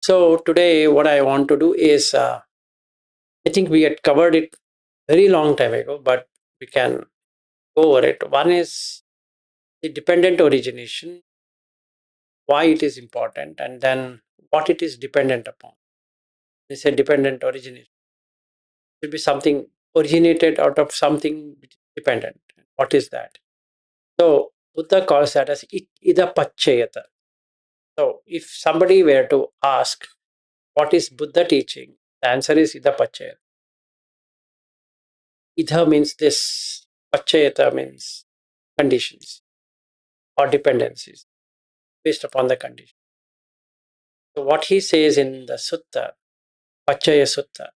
So today, what I want to do is, I think we had covered it very long time ago, but we can go over it. One is the dependent origination, why it is important, and then what it is dependent upon. They say dependent origination should be something originated out of something which is dependent. What is that? So Buddha calls that as ida pachayata. So if somebody were to ask what is Buddha teaching, the answer is ida pachayata. Ida means this, pachayata means conditions or dependencies based upon the condition. So what he says in the sutta, Pachaya Sutta,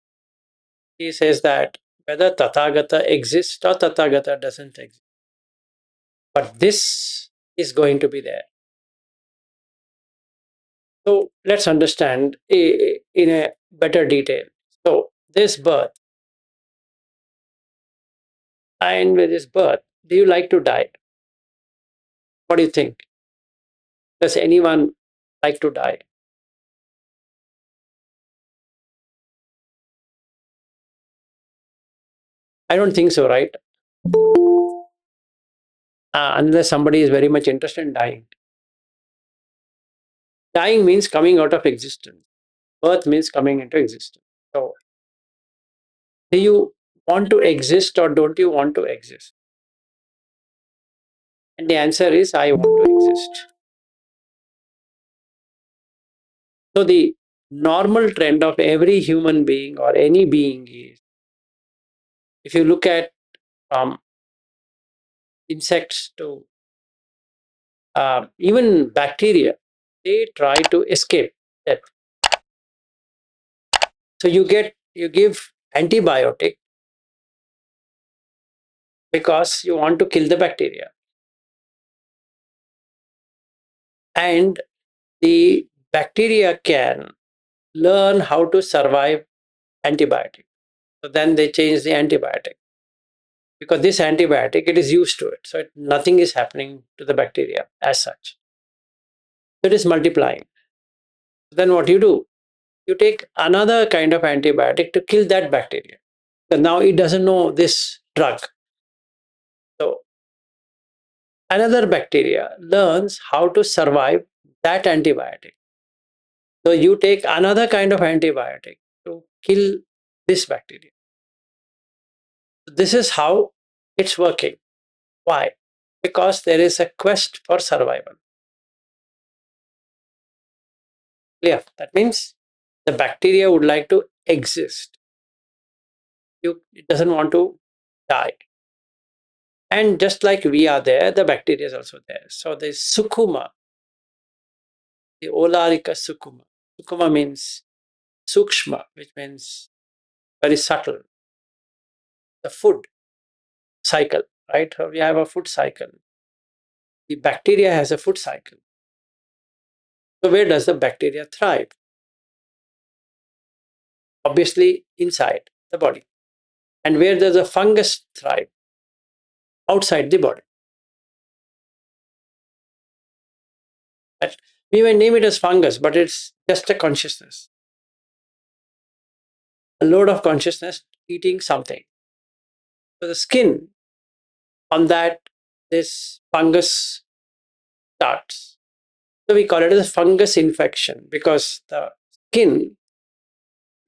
he says that whether Tathagata exists or Tathagata doesn't exist, but this is going to be there. So let's understand in a better detail. So this birth, and with this birth, do you like to die? What do you think? Does anyone like to die? I don't think so, right? Unless somebody is very much interested in dying. Dying means coming out of existence. Birth means coming into existence. So, do you want to exist or don't you want to exist? And the answer is, I want to exist. So, the normal trend of every human being or any being is, if you look at from insects to even bacteria, they try to escape death. So, you give antibiotic because you want to kill the bacteria. And the bacteria can learn how to survive antibiotic. So then they change the antibiotic because this antibiotic, it is used to it. So nothing is happening to the bacteria as such. It is multiplying. Then what you do? You take another kind of antibiotic to kill that bacteria. So now it doesn't know this drug. So another bacteria learns how to survive that antibiotic. So you take another kind of antibiotic to kill this bacteria. This is how it's working. Why? Because there is a quest for survival. Clear? That means the bacteria would like to exist. It doesn't want to die. And just like we are there, the bacteria is also there. So the sukuma, the Olarika sukuma. Sukuma means sukshma, which means very subtle. The food cycle, right? We have a food cycle. The bacteria has a food cycle. So where does the bacteria thrive? Obviously inside the body. And where does the fungus thrive? Outside the body. Right? We may name it as fungus, but it's just a consciousness. A load of consciousness eating something. So the skin on that, this fungus starts. So we call it as fungus infection because the skin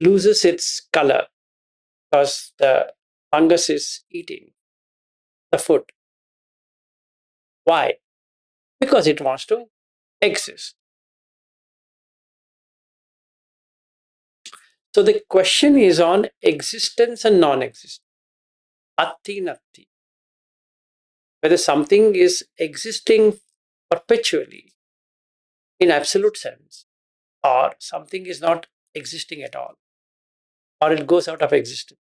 loses its color because the fungus is eating the food. Why? Because it wants to exist. So the question is on existence and non-existence. Atti natti. Whether something is existing perpetually in absolute sense or something is not existing at all or it goes out of existence.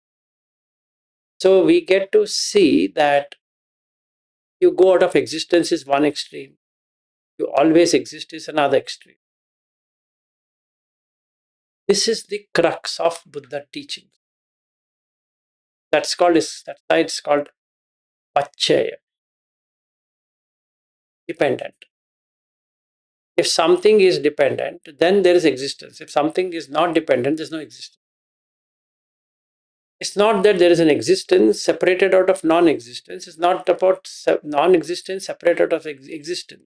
So we get to see that you go out of existence is one extreme, you always exist is another extreme. This is the crux of Buddha teaching. That's why it's called pachaya, dependent. If something is dependent, then there is existence. If something is not dependent, there's no existence. It's not that there is an existence separated out of non existence. It's not about non existence separated out of existence.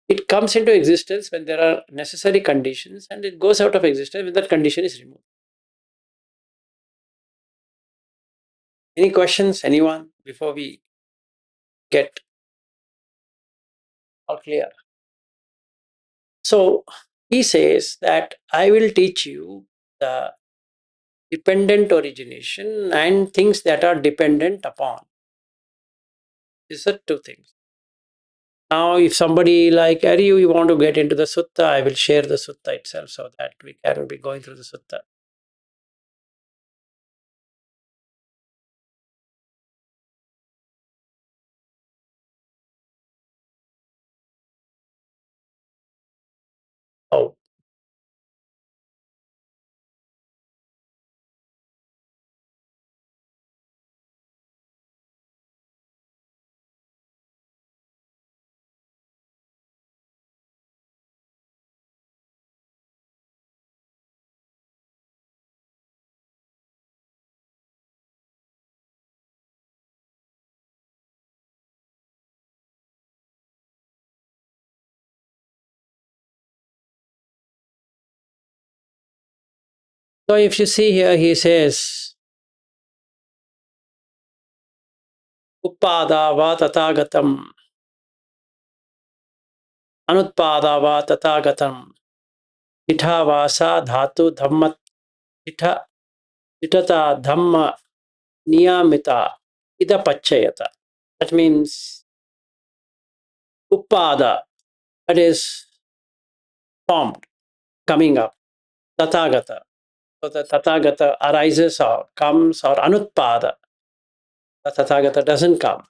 It comes into existence when there are necessary conditions, and it goes out of existence when that condition is removed. Any questions, anyone, before we get all clear? So he says that I will teach you the dependent origination and things that are dependent upon. These are two things. Now, if somebody like Ari, you want to get into the sutta, I will share the sutta itself so that we can be going through the sutta. Oh, so if you see here, he says, Uppada va tatagatam, Anutpada va tatagatam, Itha vasa dhatu dhamma, Itha, Itata dhamma niyamita, Ida pachayata. That means Uppada, that is formed, coming up, Tathagata. So the Tathagata arises or comes, or Anutpada, the Tathagata doesn't come.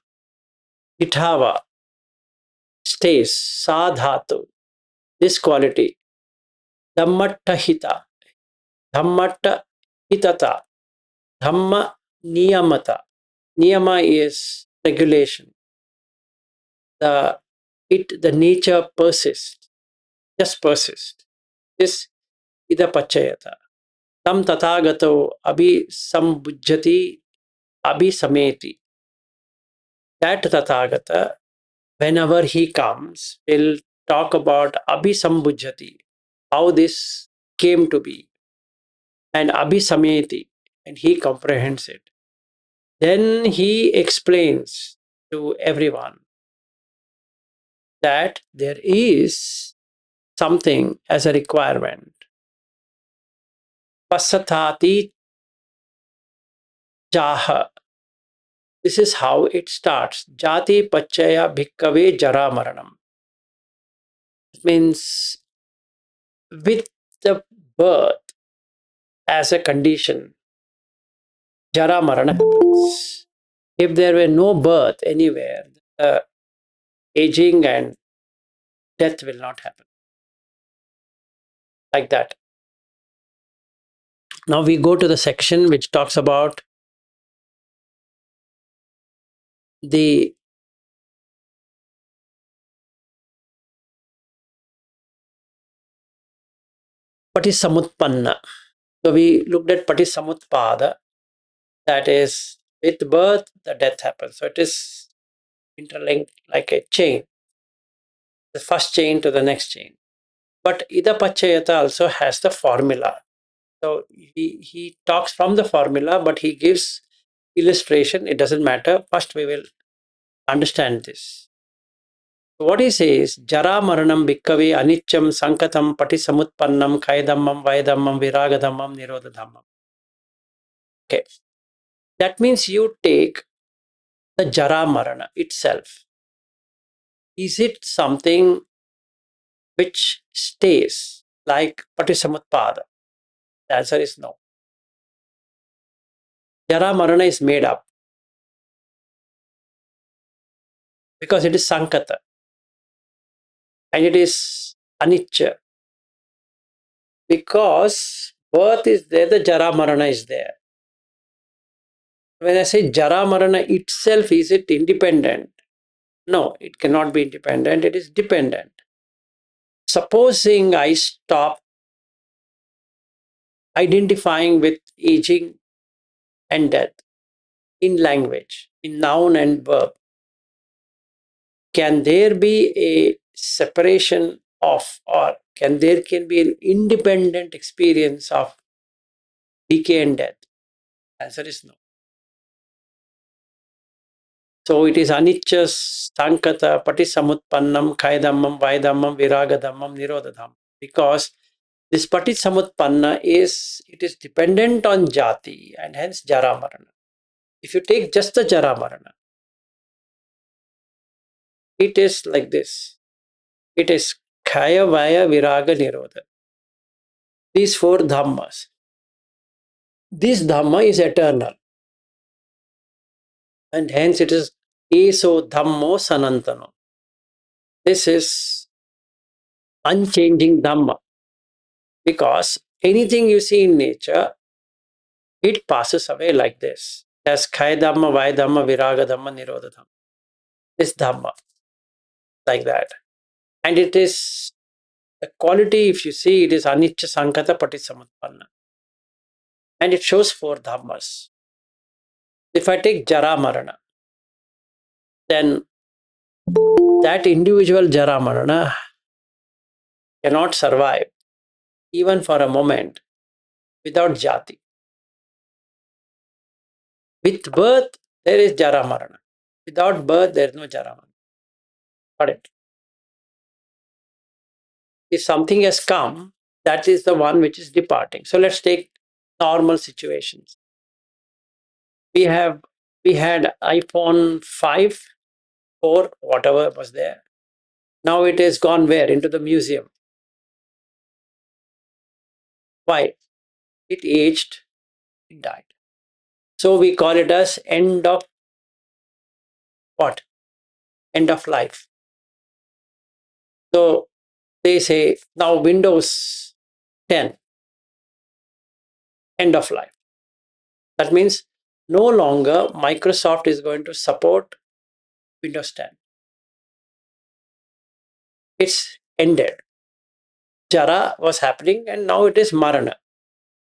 Ithava stays, Sadhatu, this quality, Dhammatta hita, Dhammatta hitata, Dhamma niyamata. Niyama is regulation. The nature persists, just persists. This ida pachayata. Tam tathagato abhi sambujjati abhi sameti. That tathagata, whenever he comes, will talk about abhisambhujati, how this came to be, and abhisameti, and he comprehends it. Then he explains to everyone that there is something as a requirement. Pasatati jaha. This is how it starts. Jati pachaya bhikkave jara maranam. It means with the birth as a condition, jara marana happens. If there were no birth anywhere, aging and death will not happen. Like that. Now we go to the section which talks about the patisamutpanna. So we looked at patisamutpada, that is with birth, the death happens. So it is interlinked like a chain, the first chain to the next chain. But idapachayata also has the formula. So he talks from the formula, but he gives illustration. It doesn't matter. First, we will understand this. So what he says, Jara Maranam Bhikkhave Anicham Sankatam Pati Samutpannam Kaidammam Vaidhammam Viragadhammam Nirodhadhammam. Okay. That means you take the Jara Marana itself. Is it something which stays like Patisamutpada? The answer is no. Jara Marana is made up because it is Sankata and it is Anicca. Because birth is there, the Jara Marana is there. When I say Jara Marana itself, is it independent? No, it cannot be independent, it is dependent. Supposing I stop identifying with aging and death in language, in noun and verb, can there be a separation of, or can be an independent experience of decay and death? Answer is no. So it is anicca, sankata, patisamutpannam, kaidammam, vaidammam, viragadammam, nirodhadam. Because this patisamutpanna it is dependent on jati and hence jara marana. If you take just the jara marana, it is like this. It is kaya, vaya, viraga, nirodha. These four dhammas. This dhamma is eternal and hence it is eso dhammo sanantano. This is unchanging dhamma because anything you see in nature, it passes away like this. As kaya dhamma, vaya dhamma, viraga dhamma, nirodha dhamma. This dhamma, like that. And it is the quality, if you see, it is anicca sankata patisamutpanna. And it shows four dhammas. If I take jara marana, then that individual jara marana cannot survive even for a moment without jati. With birth, there is jara marana. Without birth, there is no jara marana. Got it? If something has come, that is the one which is departing. So let's take normal situations. We have we had iPhone 5, 4, whatever was there. Now it has gone where? Into the museum. Why? It aged, it died. So we call it as end of what? End of life. So they say now Windows 10, end of life. That means no longer Microsoft is going to support Windows 10. It's ended. Jara was happening and now it is Marana.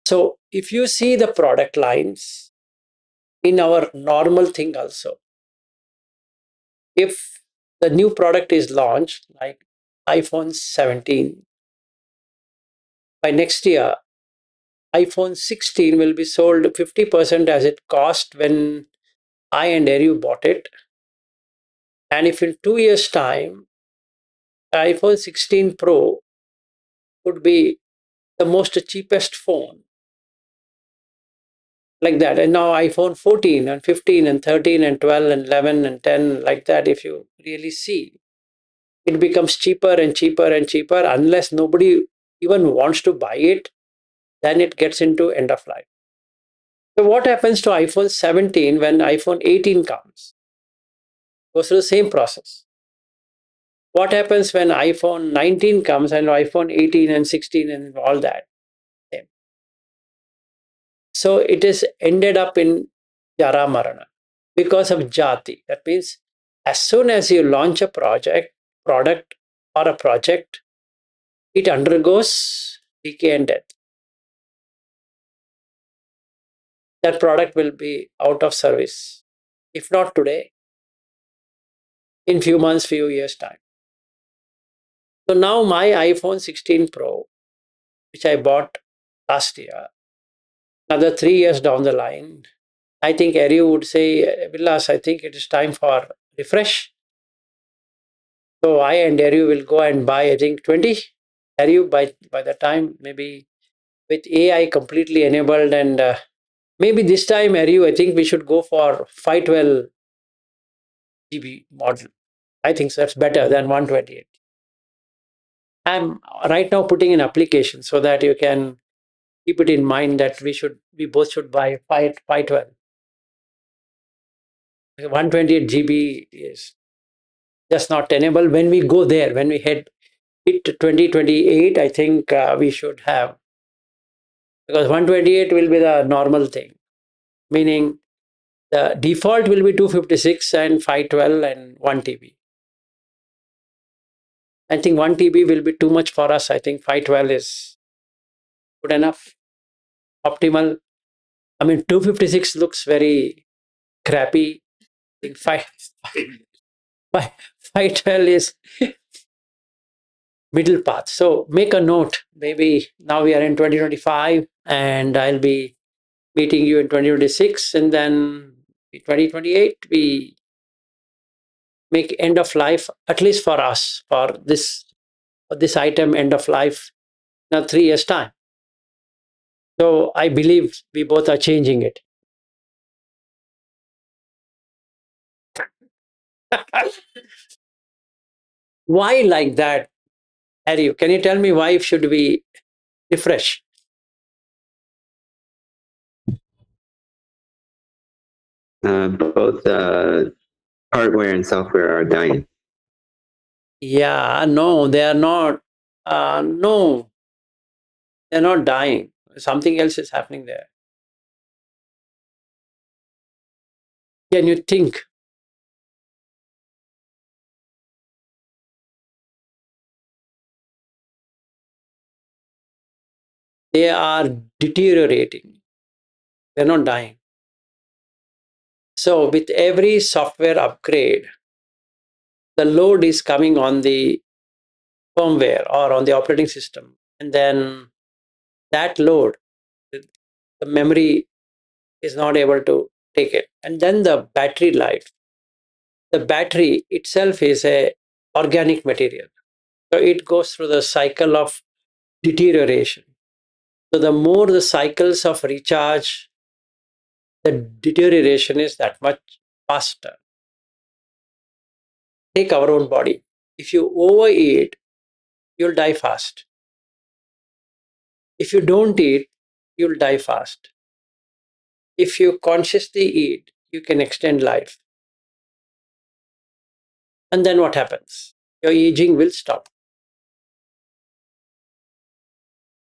So if you see the product lines in our normal thing also, if the new product is launched like iPhone 17, by next year, iPhone 16 will be sold 50% as it cost when I and Eru bought it. And if in 2 years' time, iPhone 16 Pro would be the most cheapest phone, like that. And now iPhone 14 and 15 and 13 and 12 and 11 and 10, like that, if you really see, it becomes cheaper and cheaper and cheaper unless nobody even wants to buy it, then it gets into end of life. So what happens to iPhone 17 when iPhone 18 comes? Goes through the same process. What happens when iPhone 19 comes and iPhone 18 and 16 and all that? Same. So it is ended up in Jara Marana because of Jati. That means as soon as you launch a product or a project, it undergoes decay and death. That product will be out of service. If not today, in few months, few years time. So now my iPhone 16 Pro, which I bought last year, another 3 years down the line, I think Ari would say, Vilas, I think it is time for refresh. So I and Ari will go and buy, I think, 20. Ari, by the time, maybe with AI completely enabled, and maybe this time, Ari, I think we should go for 512 GB model. I think so that's better than 128. I'm right now putting an application so that you can keep it in mind that we both should buy 512. 128 GB is just not tenable. When we go there, when we hit 2028, I think we should have, because 128 will be the normal thing, meaning the default will be 256 and 512 and 1 TB. I think 1 TB will be too much for us. I think 512 is good enough, optimal. I mean, 256 looks very crappy. I think 512 is middle path. So make a note. Maybe now we are in 2025 and I'll be meeting you in 2026, and then 2028 we make end of life, at least for us, for this item, end of life in 3 years time. So I believe we both are changing it. Why like that, Harry? Can you tell me why should we refresh? Both hardware and software are dying. Yeah, no, they are not. No, they're not dying. Something else is happening there. Can you think? They are deteriorating. They're not dying. So with every software upgrade, the load is coming on the firmware or on the operating system, and then that load, the memory is not able to take it. And then the battery life. The battery itself is a organic material. So it goes through the cycle of deterioration. So the more the cycles of recharge, the deterioration is that much faster. Take our own body. If you overeat, you'll die fast. If you don't eat, you'll die fast. If you consciously eat, you can extend life. And then what happens? Your aging will stop.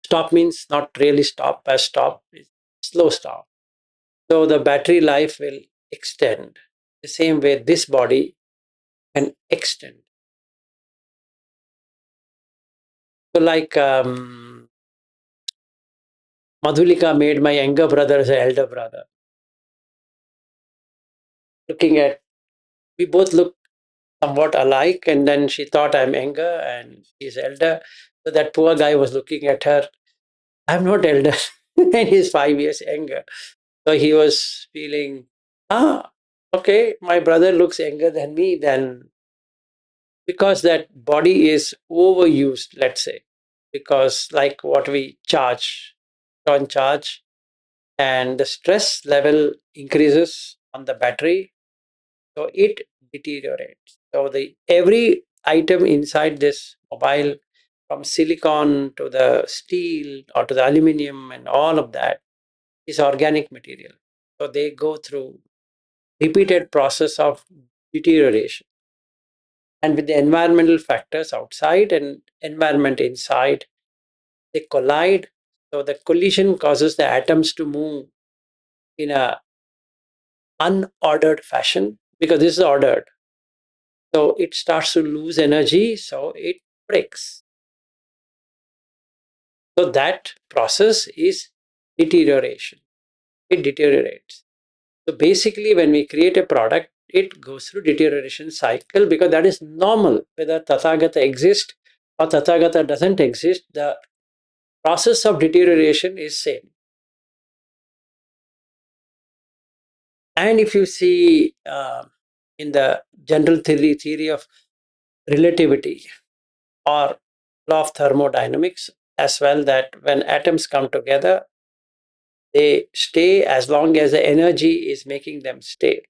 Stop means not really stop as stop, it's slow stop. So the battery life will extend. The same way this body can extend. So like Madhulika made my younger brother as an elder brother. Looking at, we both look somewhat alike, and then she thought I'm younger and he's elder. So that poor guy was looking at her. I'm not elder, and he's 5 years younger. So he was feeling, okay, my brother looks younger than me. Then because that body is overused, let's say, because like what we charge on charge, and the stress level increases on the battery, so it deteriorates. So the every item inside this mobile, from silicon to the steel or to the aluminum and all of that, is organic material. So they go through repeated process of deterioration. And with the environmental factors outside and environment inside, they collide. So the collision causes the atoms to move in a unordered fashion, because this is ordered. So it starts to lose energy, so it breaks. So that process is deterioration. It deteriorates. So basically, when we create a product, it goes through deterioration cycle, because that is normal. Whether Tathagata exists or Tathagata doesn't exist, the process of deterioration is same. And if you see in the general theory of relativity or law of thermodynamics as well, that when atoms come together, they stay as long as the energy is making them stay.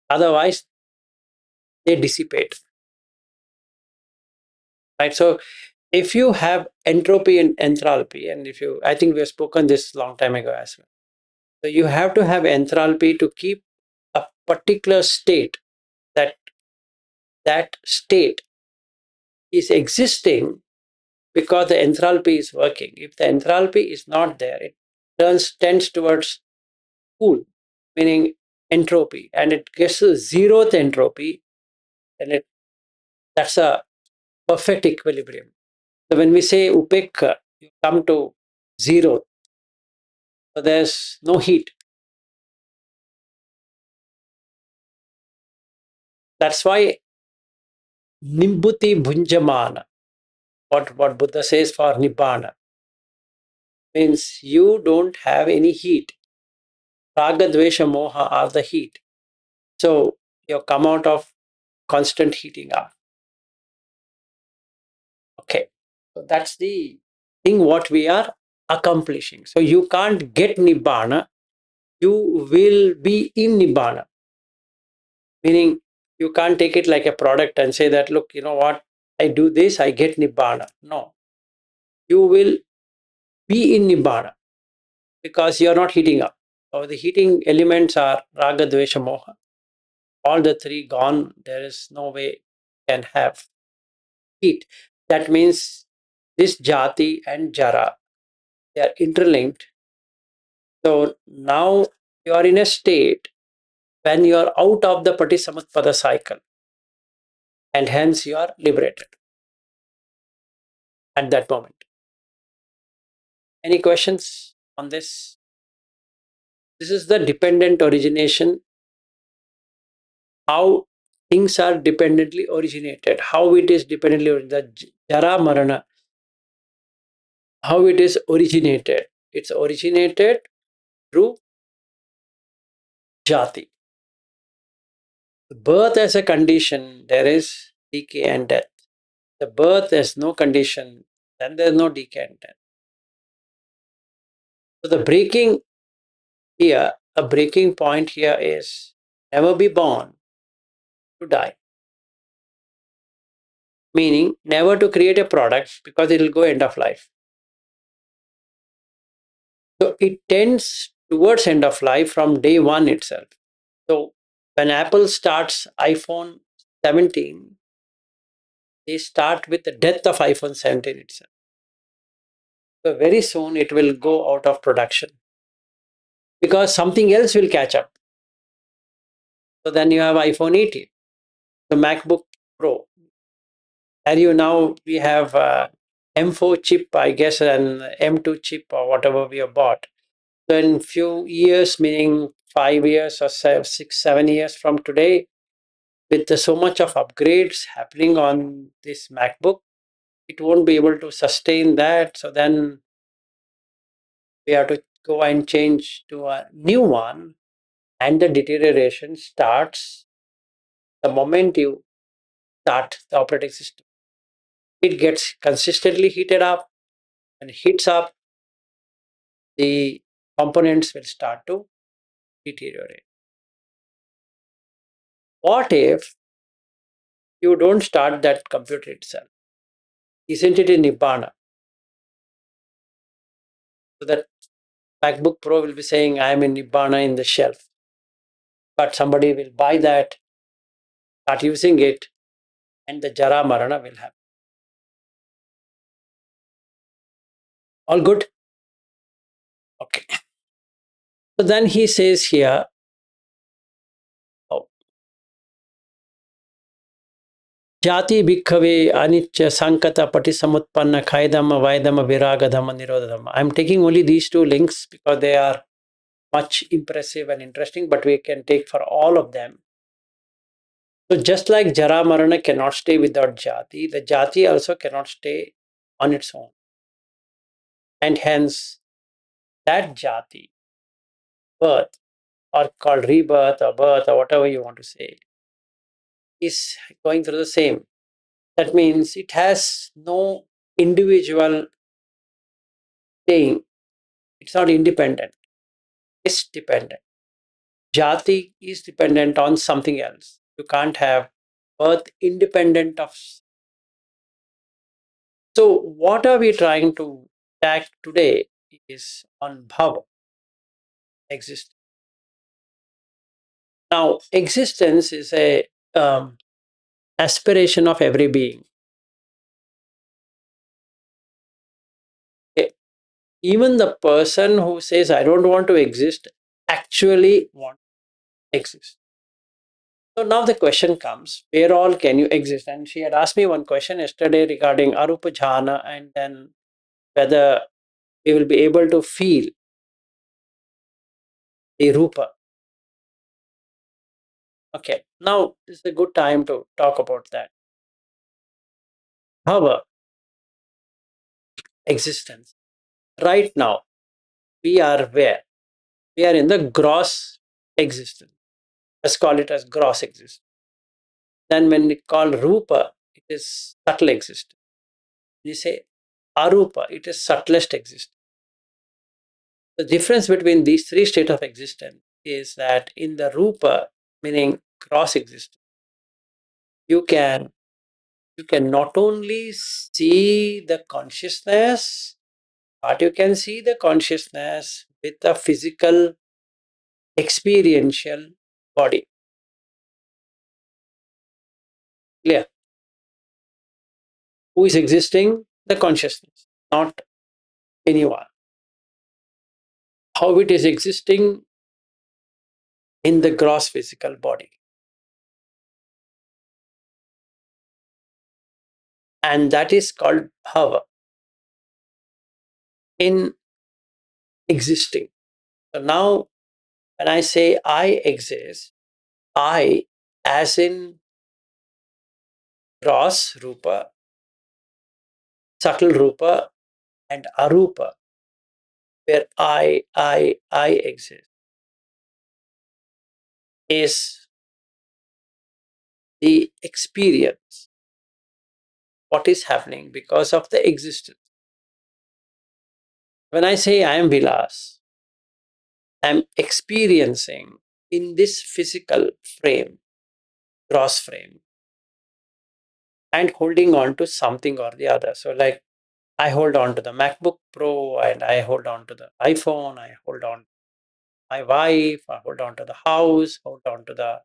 Otherwise, they dissipate. Right? So if you have entropy and enthalpy, and if you, I think we have spoken this long time ago as well. So you have to have enthalpy to keep a particular state, that that state is existing because the enthalpy is working. If the enthalpy is not there, it tends towards cool, meaning entropy, and it gets to zeroth entropy, and that's a perfect equilibrium. So when we say upekha, you come to zero. So there's no heat. That's why nimbuti bhunjamana, what Buddha says for nibbana, means you don't have any heat. Raga, dvesha, moha are the heat. So you come out of constant heating up. Okay. So that's the thing what we are accomplishing. So you can't get nibbana, you will be in nibbana. Meaning you can't take it like a product and say that, look, you know what, I do this, I get nibbana. No, you will be in nibbana because you're not heating up. So the heating elements are raga, dvesha, moha. All the three gone. There is no way you can have heat. That means this jati and jara, they are interlinked. So now you are in a state when you are out of the patisamutpada cycle and hence you are liberated at that moment. Any questions on this? This is the dependent origination, how things are dependently originated, how it is dependently the jara marana, how it is originated. It's originated through jati. Birth as a condition, there is decay and death. The birth has no condition, then there is no decay and death. So the breaking here, a breaking point here is never be born to die. Meaning never to create a product because it will go end of life. So it tends towards end of life from day one itself. So when Apple starts iPhone 17, they start with the death of iPhone 17 itself. So very soon it will go out of production because something else will catch up. So then you have iPhone 18, the MacBook Pro. And you now we have M4 chip, I guess, and M2 chip or whatever we have bought. So in few years, meaning 5 years or 6, 7 years from today, with so much of upgrades happening on this MacBook, it won't be able to sustain that. So then we have to go and change to a new one, and the deterioration starts the moment you start the operating system. It gets consistently heated up and heats up, the components will start to deteriorate. What if you don't start that computer itself? Isn't it in Nibbana? So that MacBook Pro will be saying, I am in Nibbana in the shelf. But somebody will buy that, start using it, and the Jara Marana will happen. All good? Okay. So then he says here, oh, Jati Bhikkhave Anicca Sankata Patisamutpanna Khaidama Vaidama Viragadama Nirodhama. I'm taking only these two links because they are much impressive and interesting, but we can take for all of them. So just like Jara Marana cannot stay without Jati, the Jati also cannot stay on its own. And hence that Jati, birth, or called rebirth or birth or whatever you want to say, is going through the same. That means it has no individual thing. It's not independent. It's dependent. Jati is dependent on something else. You can't have birth independent of. So what are we trying to attack today is on bhava, existence. Now, existence is a aspiration of every being. Okay? Even the person who says, I don't want to exist, actually want to exist. So now the question comes, where all can you exist? And she had asked me one question yesterday regarding Arupa Jhana, and then whether we will be able to feel the Rupa. Okay, now this is a good time to talk about that. However, existence. Right now, we are where? We are in the gross existence. Let's call it as gross existence. Then when we call Rupa, it is subtle existence. You say Arupa, it is subtlest existence. The difference between these three states of existence is that in the Rupa, meaning gross existence, you can you can not only see the consciousness, but you can see the consciousness with a physical experiential body. Clear? Who is existing? The consciousness, not anyone. How it is existing in the gross physical body. And that is called bhava, in existing. So now when I say I exist, I as in gross rupa, subtle rupa, and arupa, where I exist, is the experience, what is happening because of the existence. When I say I am Vilas, I am experiencing in this physical frame, gross frame, and holding on to something or the other. So, like I hold on to the MacBook Pro, and I hold on to the iPhone, I hold on to my wife, I hold on to the house, hold on to the,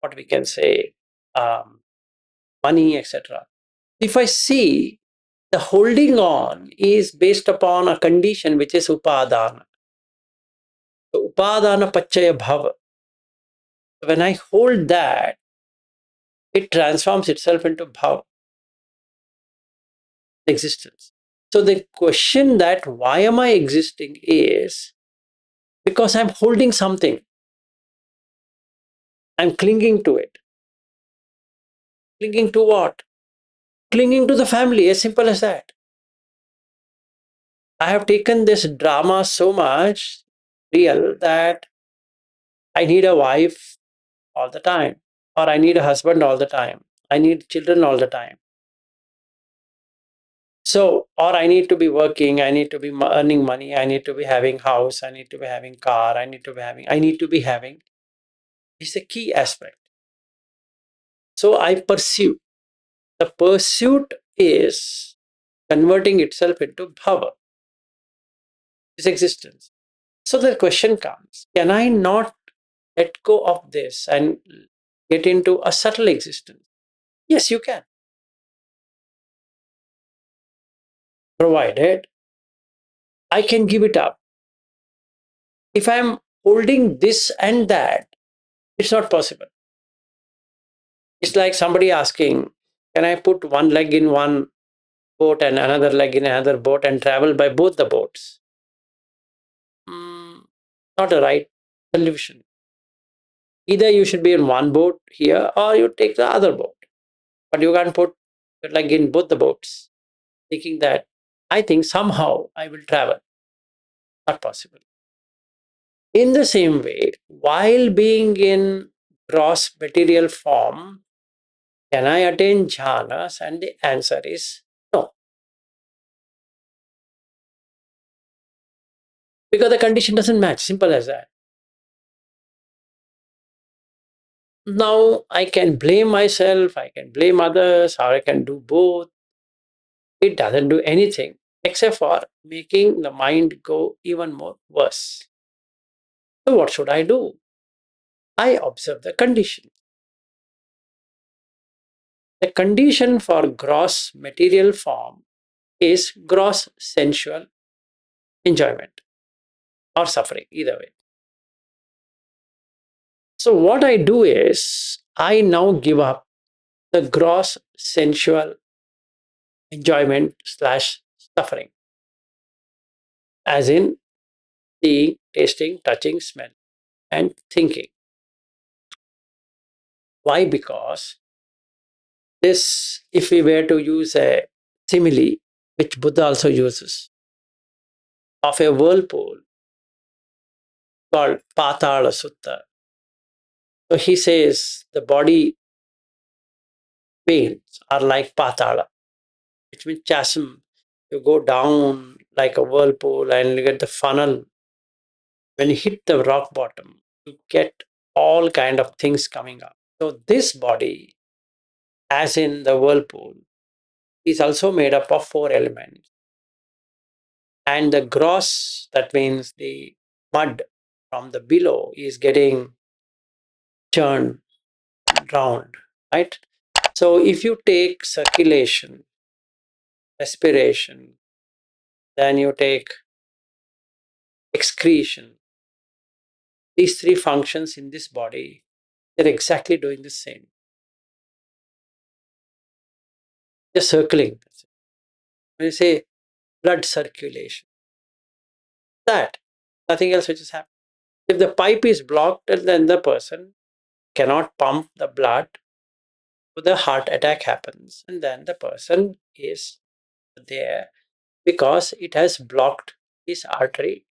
what we can say, um, money, etc. If I see the holding on is based upon a condition which is upadana. So upadana pachaya bhava. When I hold that, it transforms itself into bhava, existence. So the question that why am I existing is because I'm holding something. I'm clinging to it. Clinging to what? Clinging to the family, as simple as that. I have taken this drama so much real that I need a wife all the time, or I need a husband all the time. I need children all the time. So, or I need to be working, I need to be earning money, I need to be having house, I need to be having car, I need to be having. Is a key aspect. So I pursue. The pursuit is converting itself into bhava, its existence. So the question comes, can I not let go of this and get into a subtle existence? Yes, you can, provided I can give it up. If I'm holding this and that, it's not possible. It's like somebody asking, can I put one leg in one boat and another leg in another boat and travel by both the boats? Mm, not a right solution. Either you should be in one boat here or you take the other boat. But you can't put your leg in both the boats, thinking that I think somehow I will travel. Not possible. In the same way, while being in gross material form, can I attain jhanas? And the answer is no. Because the condition doesn't match. Simple as that. Now I can blame myself, I can blame others, or I can do both. It doesn't do anything except for making the mind go even more worse. So what should I do? I observe the condition. The condition for gross material form is gross sensual enjoyment or suffering, either way. So what I do is I now give up the gross sensual enjoyment slash suffering, as in seeing, tasting, touching, smell, and thinking. Why? Because this, if we were to use a simile, which Buddha also uses, of a whirlpool called Patala Sutta. So he says the body veins are like Patala, which means chasm. You go down like a whirlpool and you get the funnel. When you hit the rock bottom, you get all kind of things coming up. So this body, as in the whirlpool, is also made up of four elements. And the gross, that means the mud from the below, is getting churned round, right? So if you take circulation, respiration, then you take excretion, these three functions in this body, they're exactly doing the same. They're circling. When you say blood circulation, that, nothing else which is happening. If the pipe is blocked, then the person cannot pump the blood, so the heart attack happens, and then the person is there because it has blocked his artery,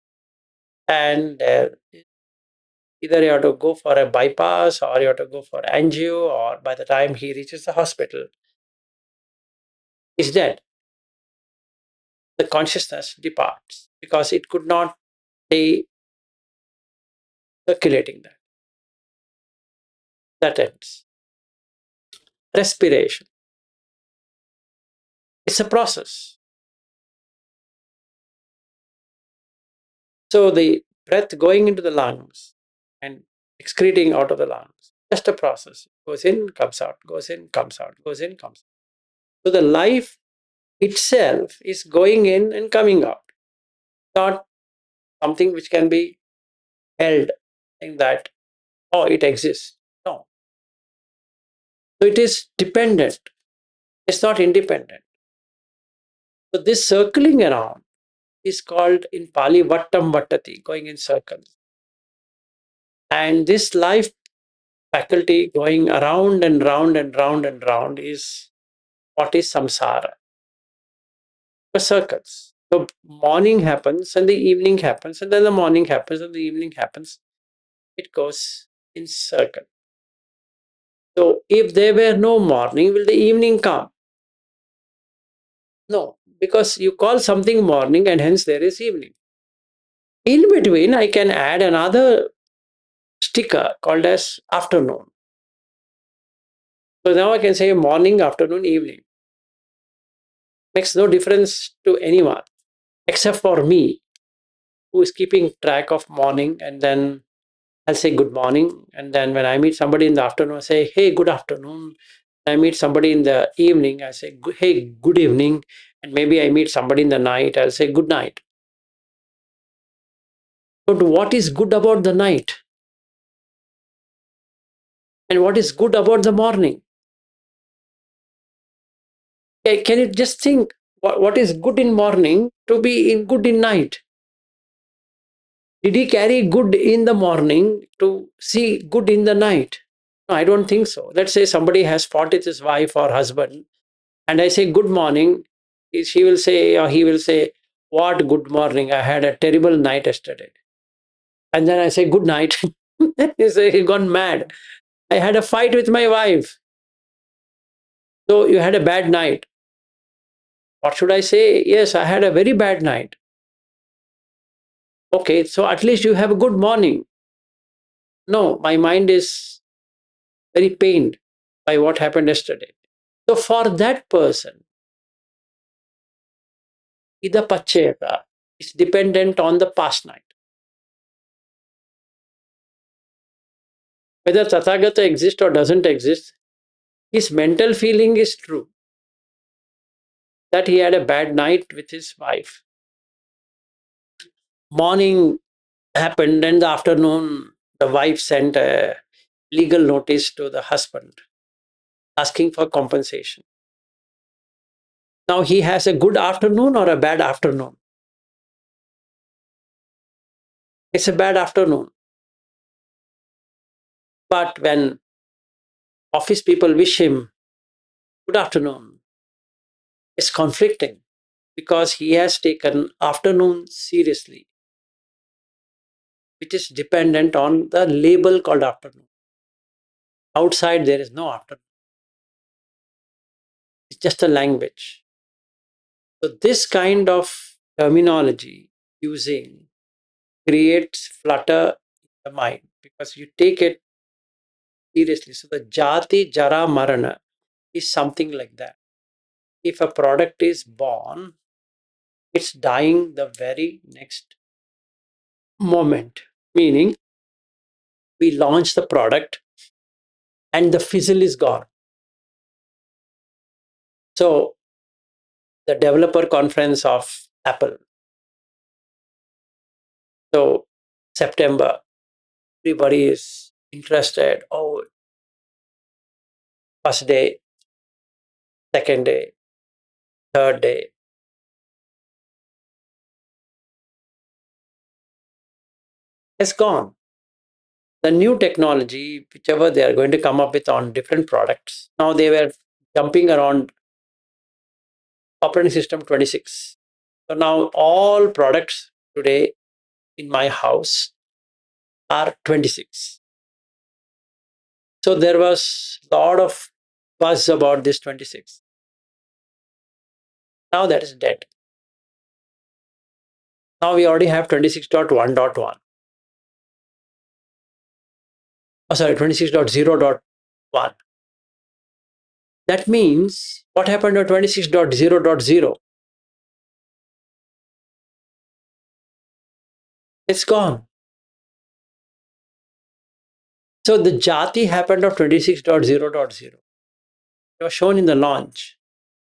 and either you have to go for a bypass or you have to go for angio, or by the time he reaches the hospital, he's dead. The consciousness departs because it could not stay circulating that. That ends. Respiration. It's a process. So the breath going into the lungs and excreting out of the lungs, just a process. Goes in, comes out, goes in, comes out, goes in, comes out. So the life itself is going in and coming out, not something which can be held, in that, oh, it exists. No. So it is dependent. It's not independent. So this circling around is called in Pali Vattam Vattati, going in circles. And this life faculty going around and round and round and round is what is samsara. The circles. So morning happens and the evening happens, and then the morning happens and the evening happens. It goes in circle. So if there were no morning, will the evening come? No, because you call something morning and hence there is evening. In between, I can add another sticker called as afternoon. So now I can say morning, afternoon, evening. Makes no difference to anyone except for me, who is keeping track of morning, and then I'll say good morning. And then when I meet somebody in the afternoon, I say, hey, good afternoon. I meet somebody in the evening, I say, hey, good evening. And maybe I meet somebody in the night, I'll say good night. But what is good about the night? And what is good about the morning? Can you just think what is good in morning to be in good in night? Did he carry good in the morning to see good in the night? No, I don't think so. Let's say somebody has fought with his wife or husband, and I say good morning. She will say, or he will say, what good morning? I had a terrible night yesterday. And then I say good night. He say he gone mad. I had a fight with my wife. So you had a bad night. What should I say? Yes, I had a very bad night. Okay, so at least you have a good morning. No, my mind is very pained by what happened yesterday. So for that person, Ida Pacheta is dependent on the past night. Whether Tathagata exists or doesn't exist, his mental feeling is true that he had a bad night with his wife. Morning happened, and the afternoon, the wife sent a legal notice to the husband asking for compensation. Now he has a good afternoon or a bad afternoon? It's a bad afternoon. But when office people wish him good afternoon, it's conflicting because he has taken afternoon seriously, which is dependent on the label called afternoon. Outside, there is no afternoon, it's just a language. So, this kind of terminology using creates flutter in the mind because you take it seriously. So, the jati jara marana is something like that. If a product is born, it's dying the very next moment, meaning we launch the product and the fizzle is gone. So, the developer conference of Apple. So, September, everybody is interested. Oh, first day, second day, third day. It's gone. The new technology, whichever they are going to come up with on different products, now they were jumping around operating system 26. So now all products today in my house are 26. So there was a lot of buzz about this 26. Now that is dead. Now we already have 26.1.1. Oh, sorry, 26.0.1. That means what happened to 26.0.0? It's gone. So the Jati happened of 26.0.0. It was shown in the launch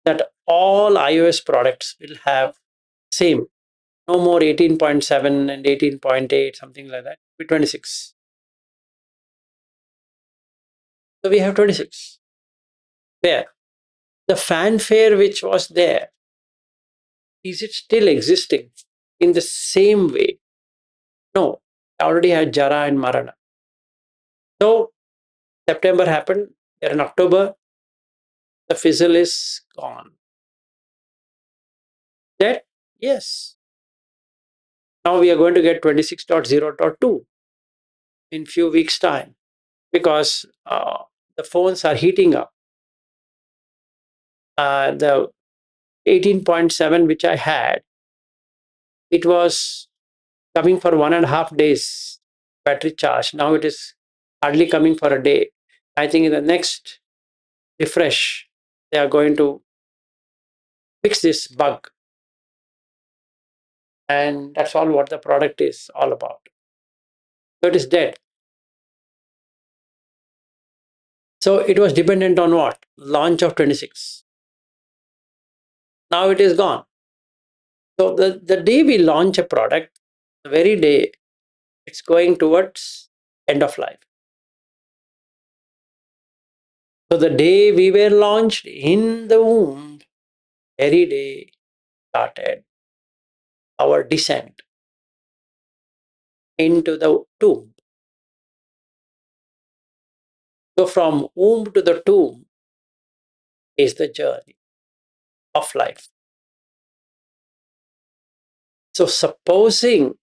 that all iOS products will have same. No more 18.7 and 18.8, something like that. With 26. So we have 26. There. The fanfare which was there, is it still existing in the same way? No. I already had Jara and Marana. So September happened. There in October, the fizzle is gone. That, yes. Now we are going to get 26.0.2 in few weeks' time because the phones are heating up. The 18.7 which I had, it was coming for 1.5 days battery charge. Now it is hardly coming for a day. I think in the next refresh, they are going to fix this bug. And that's all what the product is all about. So it is dead. So it was dependent on what? Launch of 26. Now it is gone. So the day we launch a product, the very day it's going towards end of life. So the day we were launched in the womb, very day started our descent into the tomb. So from womb to the tomb is the journey of life. So supposing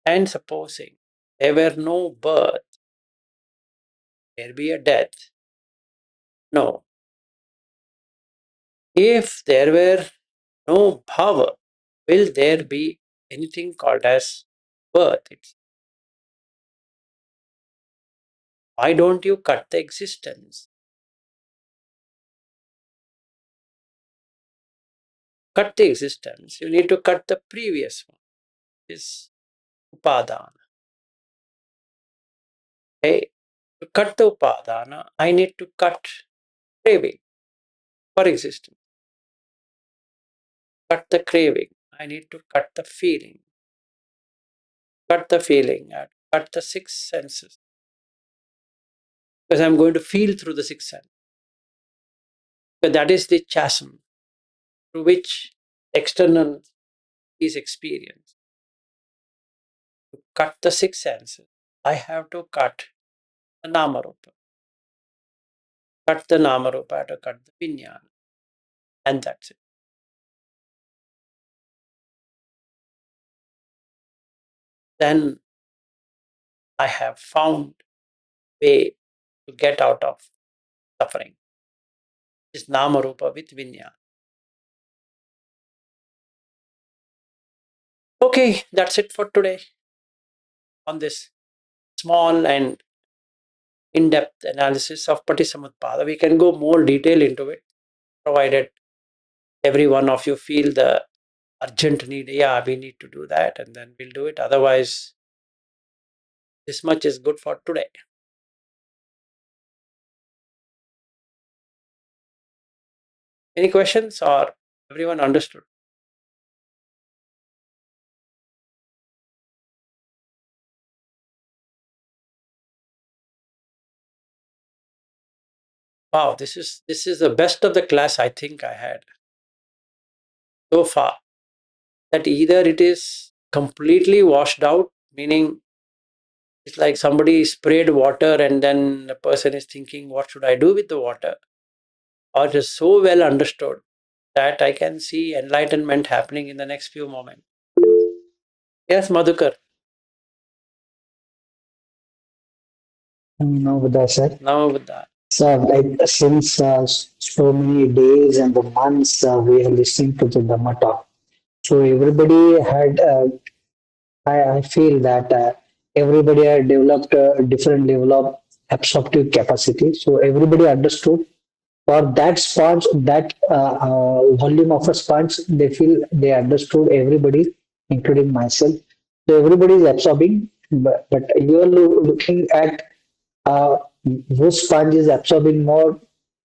there were no birth, there be a death. No. If there were no power, will there be anything called as birth? Why don't you cut the existence? Cut the existence. You need to cut the previous one. Is upadana. Hey, to cut the upadana, I need to cut craving for existence. Cut the craving. I need to cut the feeling. Cut the feeling. Cut the six senses. because I'm going to feel through the sixth sense. But that is the chasm through which external is experienced. To cut the six senses, I have to cut the Namarupa. Cut the Namarupa to cut the Vijnana. And that's it. Then I have found way to get out of suffering. Is Namarupa with Vijnana. Okay, that's it for today on this small and in-depth analysis of Patisamutpada. We can go more detail into it, provided every one of you feel the urgent need. Yeah, we need to do that, and then we'll do it. Otherwise, this much is good for today. Any questions or everyone understood? Wow, this is the best of the class I think I had so far. That either it is completely washed out, meaning it's like somebody sprayed water and then the person is thinking, what should I do with the water? Or it is so well understood that I can see enlightenment happening in the next few moments. Yes, Madhukar. No, with that said, Now with that. so like since so many days and the months we are listening to the Dhamma talk, so everybody had, I feel that everybody had developed a different level of absorptive capacity. So everybody understood for that sponge, that volume of a sponge, they feel they understood everybody, including myself. So everybody is absorbing, but you are looking at uh, whose sponge is absorbing more,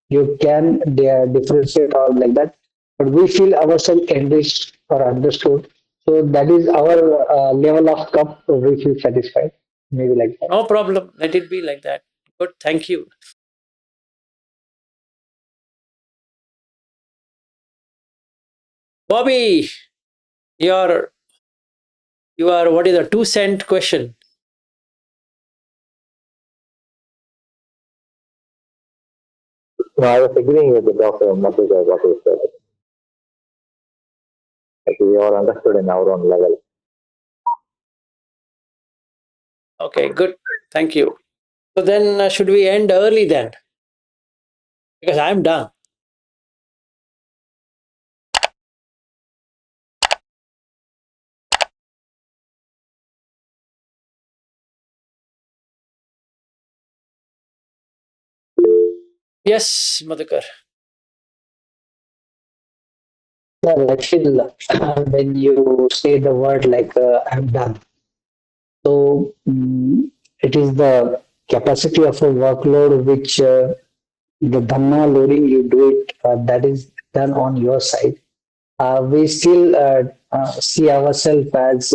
you can differentiate or like that. But we feel ourselves enriched or understood. So that is our level of cup. We feel satisfied. Maybe like that. No problem. Let it be like that. Good. Thank you. Bobby, your what is a 2 cent question? No, I was agreeing with the doctor Matuja, what he said. Like we all understood in our own level. Okay, good. Thank you. So then should we end early then? Because I'm done. Yes, Madhukar. Yeah, I feel when you say the word like I'm done. So it is the capacity of a workload which the Dhamma loading you do it that is done on your side. We still see ourselves as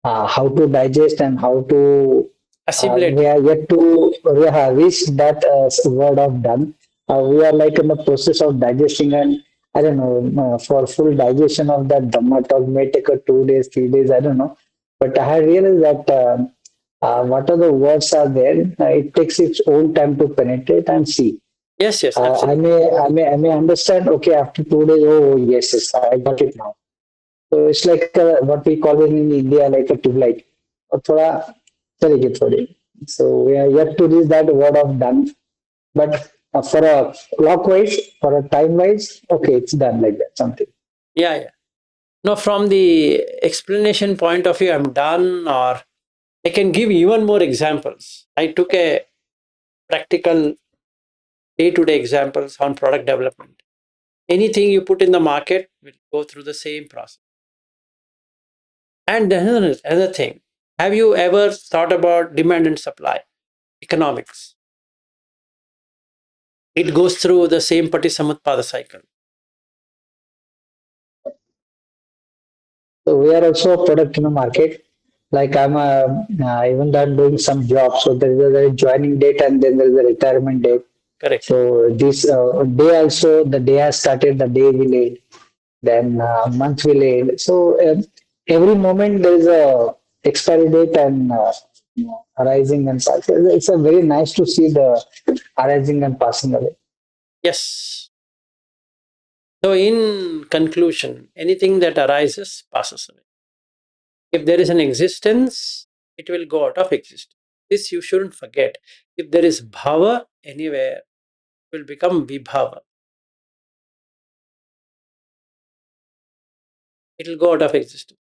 how to digest and how to Assimilate. we are yet to reach that word of done. We are like in the process of digesting, and I don't know for full digestion of that Dhamma talk may take a 2 days, 3 days. I don't know, but I have realized that what are the words are there. It takes its own time to penetrate and see. Yes, yes, I absolutely. may, I may understand. Okay, after 2 days, oh yes, yes, I got it now. So it's like what we call it in India, like a tube और थोड़ा चलेगी थोड़ी. So we are yet to reach that word of done. But for a clockwise, for a time wise, okay, it's done like that, something. Yeah, yeah. No, from the explanation point of view, I'm done, or I can give even more examples. I took a practical day-to-day examples on product development. Anything you put in the market will go through the same process. And another thing, have you ever thought about demand and supply economics? It goes through the same Patisamutpada cycle. So we are also a product in the market. Like even though I'm doing some job, so there is a joining date and then there is a retirement date. Correct. So this day also, the day has started, the day will end, then month will end. So every moment there is a expiry date and arising and passing. It's a very nice to see the arising and passing away. Yes. So, in conclusion, anything that arises passes away. If there is an existence, it will go out of existence. This you shouldn't forget. If there is bhava anywhere, it will become vibhava. It will go out of existence.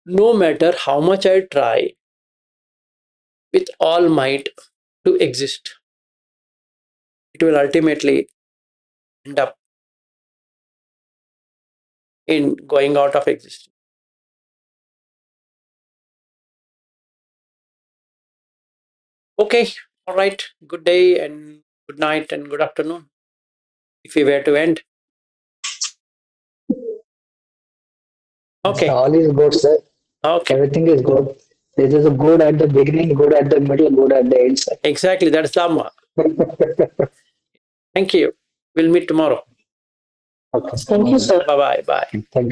No matter how much I try with all might to exist, it will ultimately end up in going out of existence. Okay, all right. Good day and good night and good afternoon. If we were to end. Okay, All is good, sir. okay. Everything is good. There is a good at the beginning, good at the middle, good at the end, sir. Exactly, that's Dhamma. Thank you. We'll meet tomorrow. Okay. Thank you, sir. Bye bye. Bye. Thank you.